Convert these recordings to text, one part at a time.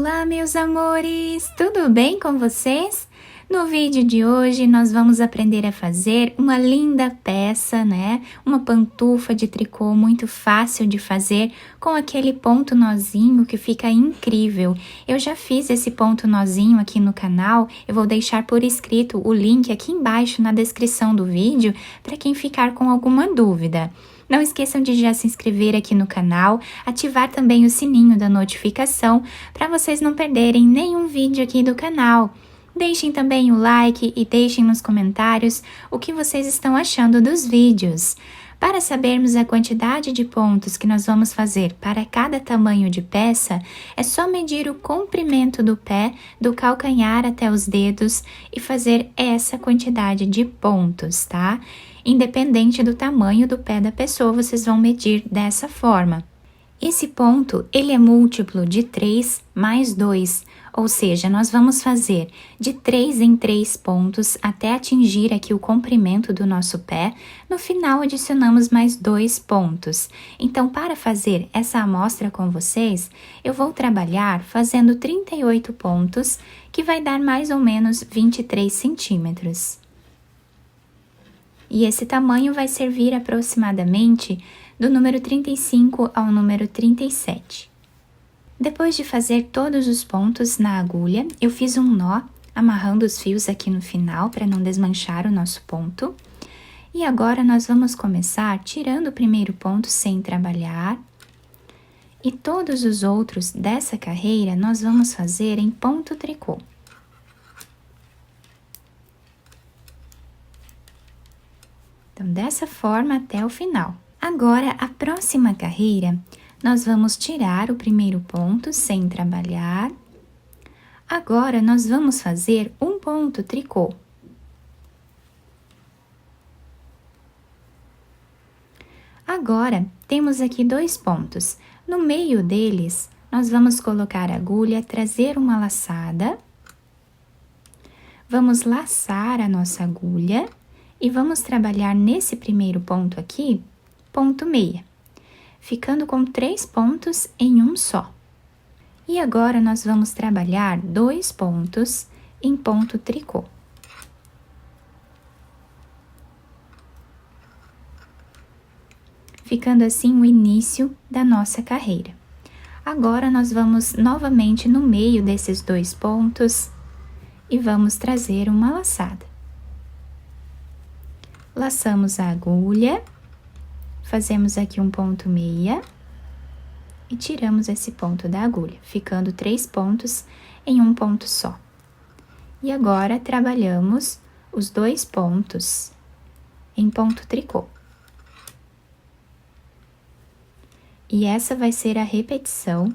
Olá, meus amores! Tudo bem com vocês? No vídeo de hoje, nós vamos aprender a fazer uma linda peça, né? Uma pantufa de tricô muito fácil de fazer, com aquele ponto nozinho que fica incrível. Eu já fiz esse ponto nozinho aqui no canal, eu vou deixar por escrito o link aqui embaixo na descrição do vídeo, para quem ficar com alguma dúvida. Não esqueçam de já se inscrever aqui no canal, ativar também o sininho da notificação para vocês não perderem nenhum vídeo aqui do canal. Deixem também o like e deixem nos comentários o que vocês estão achando dos vídeos. Para sabermos a quantidade de pontos que nós vamos fazer para cada tamanho de peça, é só medir o comprimento do pé, do calcanhar até os dedos e fazer essa quantidade de pontos, tá? Independente do tamanho do pé da pessoa, vocês vão medir dessa forma. Esse ponto, ele é múltiplo de 3 mais 2, ou seja, nós vamos fazer de 3 em 3 pontos até atingir aqui o comprimento do nosso pé. No final, adicionamos mais 2 pontos. Então, para fazer essa amostra com vocês, eu vou trabalhar fazendo 38 pontos, que vai dar mais ou menos 23 centímetros. E esse tamanho vai servir aproximadamente do número 35 ao número 37. Depois de fazer todos os pontos na agulha, eu fiz um nó, amarrando os fios aqui no final para não desmanchar o nosso ponto. E agora nós vamos começar tirando o primeiro ponto sem trabalhar. E todos os outros dessa carreira nós vamos fazer em ponto tricô. Então, dessa forma até o final. Agora, a próxima carreira, nós vamos tirar o primeiro ponto sem trabalhar. Agora, nós vamos fazer um ponto tricô. Agora, temos aqui 2 pontos. No meio deles, nós vamos colocar a agulha, trazer uma laçada. Vamos laçar a nossa agulha. E vamos trabalhar nesse primeiro ponto aqui, ponto meia, ficando com 3 pontos em um só. E agora, nós vamos trabalhar 2 pontos em ponto tricô. Ficando assim o início da nossa carreira. Agora, nós vamos novamente no meio desses 2 pontos e vamos trazer uma laçada. Laçamos a agulha, fazemos aqui um ponto meia e tiramos esse ponto da agulha, ficando 3 pontos em um ponto só. E agora, trabalhamos os 2 pontos em ponto tricô. E essa vai ser a repetição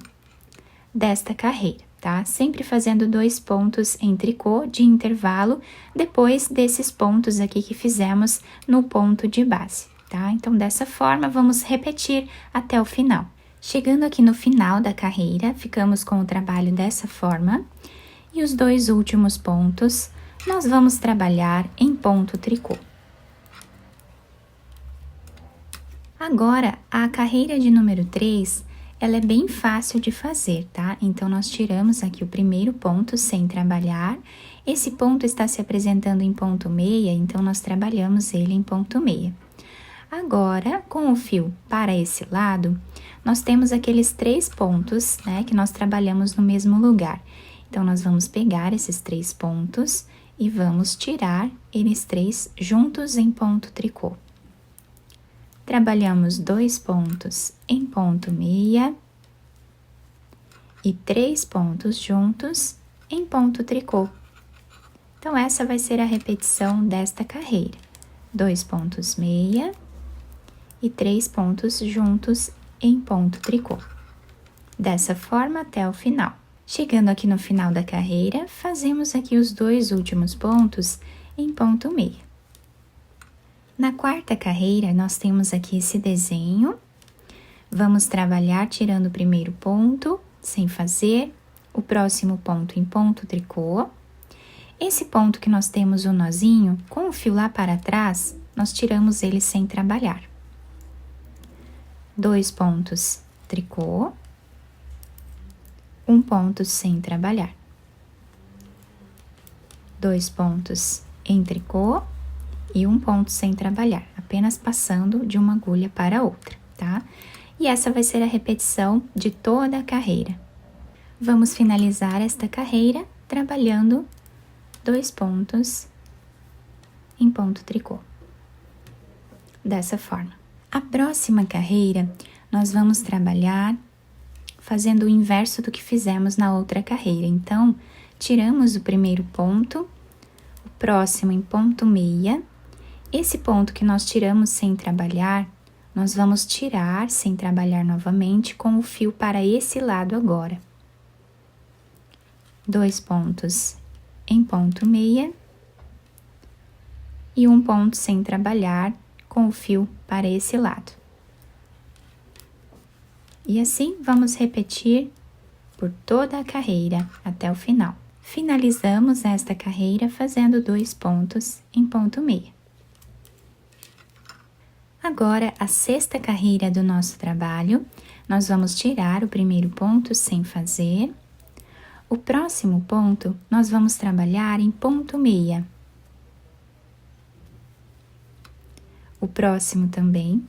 desta carreira. Tá? Sempre fazendo 2 pontos em tricô de intervalo, depois desses pontos aqui que fizemos no ponto de base, tá? Então, dessa forma, vamos repetir até o final. Chegando aqui no final da carreira, ficamos com o trabalho dessa forma, e os 2 últimos pontos, nós vamos trabalhar em ponto tricô. Agora, a carreira de número 3, ela é bem fácil de fazer, tá? Então, nós tiramos aqui o primeiro ponto sem trabalhar. Esse ponto está se apresentando em ponto meia, então, nós trabalhamos ele em ponto meia. Agora, com o fio para esse lado, nós temos aqueles 3 pontos, né? Que nós trabalhamos no mesmo lugar. Então, nós vamos pegar esses 3 pontos e vamos tirar eles 3 juntos em ponto tricô. Trabalhamos 2 pontos em ponto meia e 3 pontos juntos em ponto tricô. Então, essa vai ser a repetição desta carreira. 2 pontos meia e 3 pontos juntos em ponto tricô. Dessa forma até o final. Chegando aqui no final da carreira, fazemos aqui os 2 últimos pontos em ponto meia. Na quarta carreira, nós temos aqui esse desenho. Vamos trabalhar tirando o primeiro ponto, sem fazer, o próximo ponto em ponto tricô. Esse ponto que nós temos o nozinho, com o fio lá para trás, nós tiramos ele sem trabalhar. 2 pontos tricô, um ponto sem trabalhar. 2 pontos em tricô e um ponto sem trabalhar, apenas passando de uma agulha para outra, tá? E essa vai ser a repetição de toda a carreira. Vamos finalizar esta carreira trabalhando 2 pontos em ponto tricô. Dessa forma. A próxima carreira, nós vamos trabalhar fazendo o inverso do que fizemos na outra carreira. Então, tiramos o primeiro ponto, o próximo em ponto meia. Esse ponto que nós tiramos sem trabalhar, nós vamos tirar sem trabalhar novamente com o fio para esse lado agora. 2 pontos em ponto meia e um ponto sem trabalhar com o fio para esse lado. E assim vamos repetir por toda a carreira até o final. Finalizamos esta carreira fazendo 2 pontos em ponto meia. Agora, a sexta carreira do nosso trabalho, nós vamos tirar o primeiro ponto sem fazer. O próximo ponto, nós vamos trabalhar em ponto meia. O próximo também.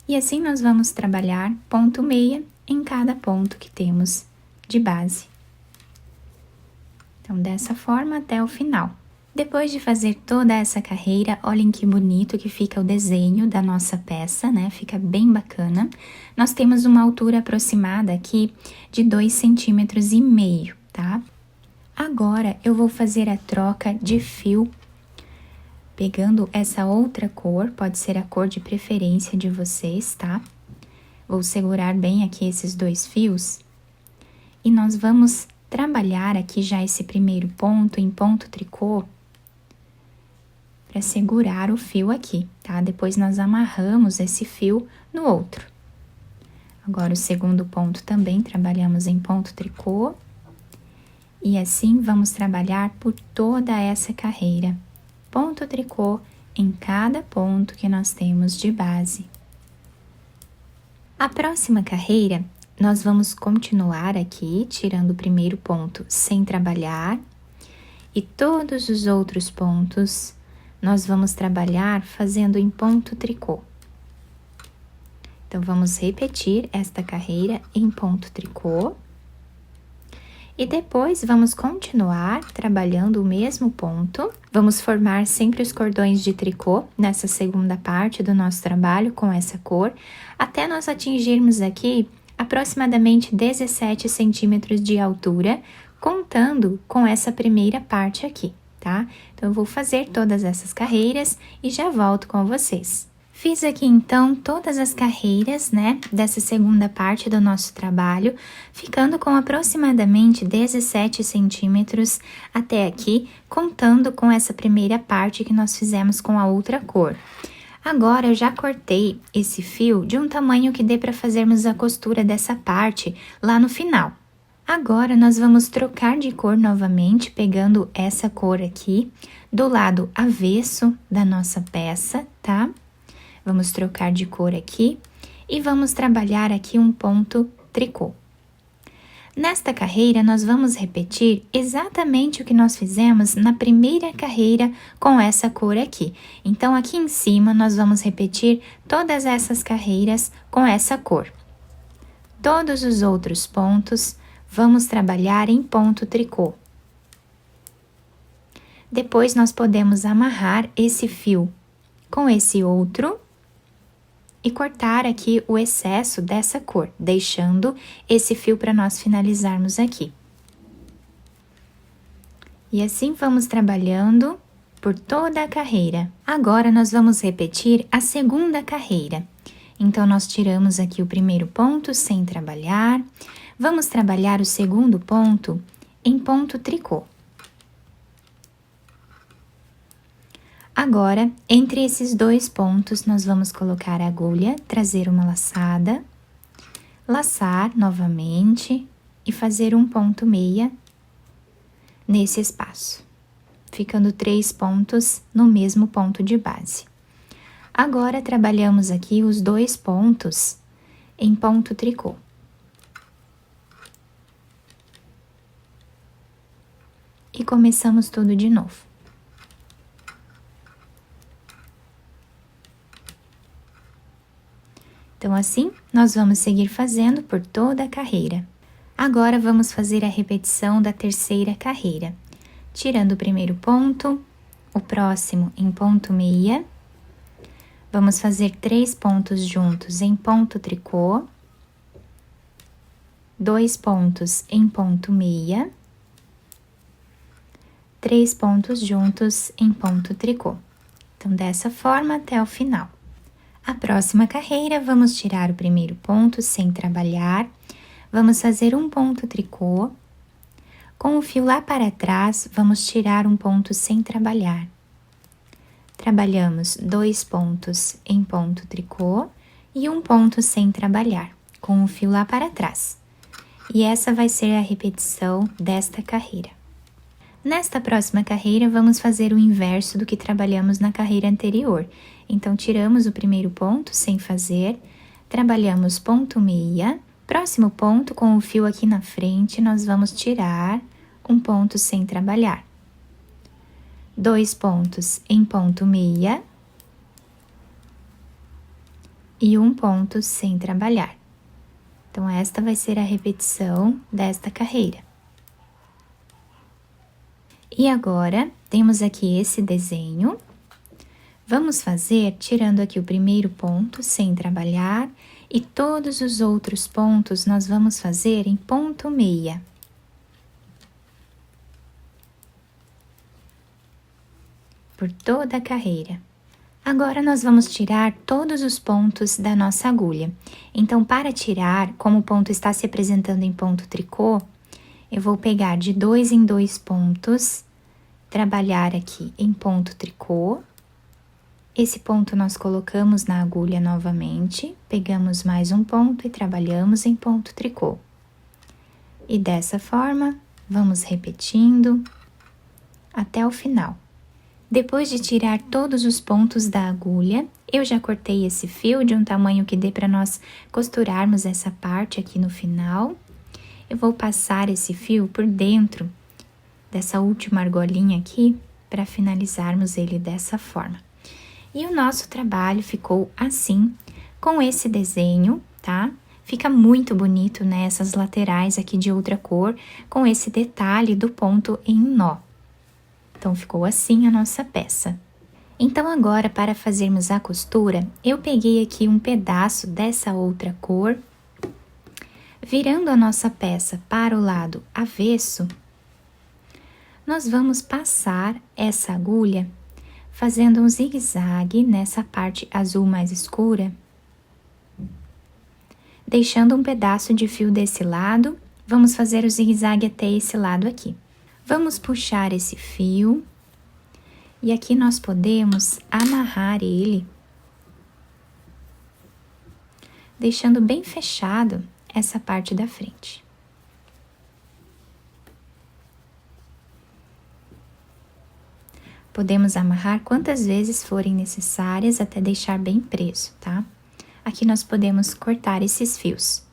E assim nós vamos trabalhar ponto meia em cada ponto que temos de base. Então, dessa forma até o final. Depois de fazer toda essa carreira, olhem que bonito que fica o desenho da nossa peça, né? Fica bem bacana. Nós temos uma altura aproximada aqui de 2,5 cm, tá? Agora, eu vou fazer a troca de fio, pegando essa outra cor, pode ser a cor de preferência de vocês, tá? Vou segurar bem aqui esses 2 fios e nós vamos trabalhar aqui já esse primeiro ponto em ponto tricô para segurar o fio aqui, tá? Depois nós amarramos esse fio no outro. Agora, o segundo ponto também trabalhamos em ponto tricô e assim vamos trabalhar por toda essa carreira. Ponto tricô em cada ponto que nós temos de base. A próxima carreira, nós vamos continuar aqui, tirando o primeiro ponto sem trabalhar, e todos os outros pontos nós vamos trabalhar fazendo em ponto tricô. Então, vamos repetir esta carreira em ponto tricô. E depois, vamos continuar trabalhando o mesmo ponto. Vamos formar sempre os cordões de tricô nessa segunda parte do nosso trabalho com essa cor, até nós atingirmos aqui aproximadamente 17 centímetros de altura, contando com essa primeira parte aqui, tá? Então, eu vou fazer todas essas carreiras e já volto com vocês. Fiz aqui, então, todas as carreiras, né, dessa segunda parte do nosso trabalho, ficando com aproximadamente 17 centímetros até aqui, contando com essa primeira parte que nós fizemos com a outra cor. Agora, eu já cortei esse fio de um tamanho que dê para fazermos a costura dessa parte lá no final. Agora, nós vamos trocar de cor novamente, pegando essa cor aqui, do lado avesso da nossa peça, tá? Vamos trocar de cor aqui e vamos trabalhar aqui um ponto tricô. Nesta carreira, nós vamos repetir exatamente o que nós fizemos na primeira carreira com essa cor aqui. Então, aqui em cima, nós vamos repetir todas essas carreiras com essa cor. Todos os outros pontos, vamos trabalhar em ponto tricô. Depois, nós podemos amarrar esse fio com esse outro e cortar aqui o excesso dessa cor, deixando esse fio para nós finalizarmos aqui. E assim vamos trabalhando por toda a carreira. Agora, nós vamos repetir a segunda carreira. Então, nós tiramos aqui o primeiro ponto sem trabalhar, vamos trabalhar o segundo ponto em ponto tricô. Agora, entre esses 2 pontos, nós vamos colocar a agulha, trazer uma laçada, laçar novamente e fazer um ponto meia nesse espaço, ficando 3 pontos no mesmo ponto de base. Agora, trabalhamos aqui os 2 pontos em ponto tricô. E começamos tudo de novo. Então, assim, nós vamos seguir fazendo por toda a carreira. Agora, vamos fazer a repetição da terceira carreira. Tirando o primeiro ponto, o próximo em ponto meia. Vamos fazer 3 pontos juntos em ponto tricô, 2 pontos em ponto meia, 3 pontos juntos em ponto tricô. Então, dessa forma até o final. A próxima carreira, vamos tirar o primeiro ponto sem trabalhar, vamos fazer um ponto tricô, com o fio lá para trás, vamos tirar um ponto sem trabalhar. Trabalhamos 2 pontos em ponto tricô e um ponto sem trabalhar, com o fio lá para trás. E essa vai ser a repetição desta carreira. Nesta próxima carreira, vamos fazer o inverso do que trabalhamos na carreira anterior. Então, tiramos o primeiro ponto sem fazer, trabalhamos ponto meia, próximo ponto com o fio aqui na frente, nós vamos tirar um ponto sem trabalhar. 2 pontos em ponto meia e um ponto sem trabalhar. Então, esta vai ser a repetição desta carreira. E agora, temos aqui esse desenho. Vamos fazer tirando aqui o primeiro ponto sem trabalhar e todos os outros pontos nós vamos fazer em ponto meia. Por toda a carreira. Agora, nós vamos tirar todos os pontos da nossa agulha. Então, para tirar, como o ponto está se apresentando em ponto tricô, eu vou pegar de 2 em 2 pontos, trabalhar aqui em ponto tricô. Esse ponto nós colocamos na agulha novamente, pegamos mais um ponto e trabalhamos em ponto tricô. E dessa forma, vamos repetindo até o final. Depois de tirar todos os pontos da agulha, eu já cortei esse fio de um tamanho que dê para nós costurarmos essa parte aqui no final. Eu vou passar esse fio por dentro dessa última argolinha aqui, para finalizarmos ele dessa forma. E o nosso trabalho ficou assim, com esse desenho, tá? Fica muito bonito, né? Essas laterais aqui de outra cor, com esse detalhe do ponto em nó. Então, ficou assim a nossa peça. Então, agora, para fazermos a costura, eu peguei aqui um pedaço dessa outra cor, virando a nossa peça para o lado avesso, nós vamos passar essa agulha fazendo um zigue-zague nessa parte azul mais escura, deixando um pedaço de fio desse lado, vamos fazer o zigue-zague até esse lado aqui. Vamos puxar esse fio e aqui nós podemos amarrar ele, deixando bem fechado essa parte da frente. Podemos amarrar quantas vezes forem necessárias até deixar bem preso, tá? Aqui nós podemos cortar esses fios.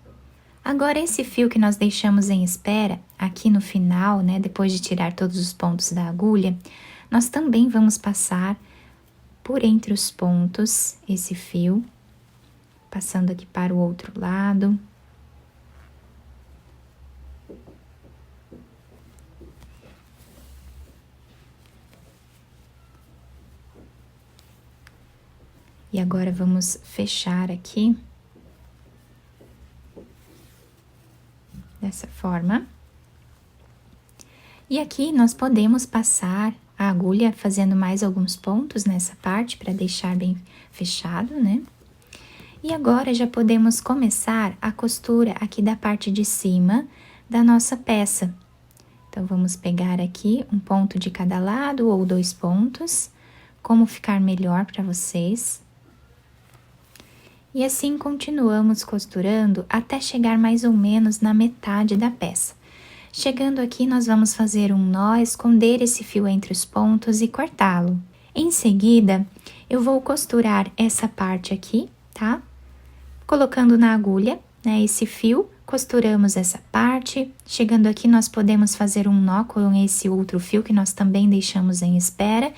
Agora, esse fio que nós deixamos em espera, aqui no final, né, depois de tirar todos os pontos da agulha, nós também vamos passar por entre os pontos esse fio, passando aqui para o outro lado. E agora, vamos fechar aqui, dessa forma. E aqui, nós podemos passar a agulha fazendo mais alguns pontos nessa parte, para deixar bem fechado, né? E agora, já podemos começar a costura aqui da parte de cima da nossa peça. Então, vamos pegar aqui um ponto de cada lado, ou 2 pontos, como ficar melhor para vocês. E assim continuamos costurando até chegar mais ou menos na metade da peça. Chegando aqui, nós vamos fazer um nó, esconder esse fio entre os pontos e cortá-lo. Em seguida, eu vou costurar essa parte aqui, tá? Colocando na agulha, né, esse fio, costuramos essa parte. Chegando aqui, nós podemos fazer um nó com esse outro fio que nós também deixamos em espera.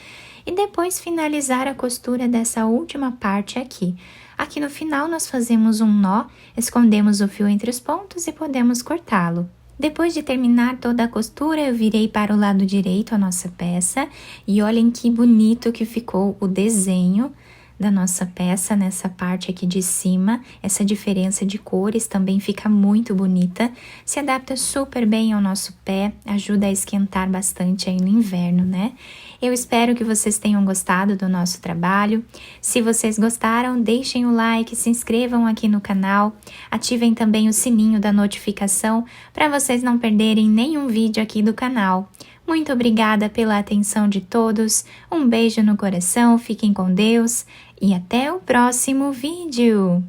E depois finalizar a costura dessa última parte aqui. Aqui no final, nós fazemos um nó, escondemos o fio entre os pontos e podemos cortá-lo. Depois de terminar toda a costura, eu virei para o lado direito a nossa peça e olhem que bonito que ficou o desenho da nossa peça nessa parte aqui de cima. Essa diferença de cores também fica muito bonita, se adapta super bem ao nosso pé, ajuda a esquentar bastante aí no inverno, né? Eu espero que vocês tenham gostado do nosso trabalho. Se vocês gostaram, deixem o like, se inscrevam aqui no canal, ativem também o sininho da notificação para vocês não perderem nenhum vídeo aqui do canal. Muito obrigada pela atenção de todos, um beijo no coração, fiquem com Deus e até o próximo vídeo!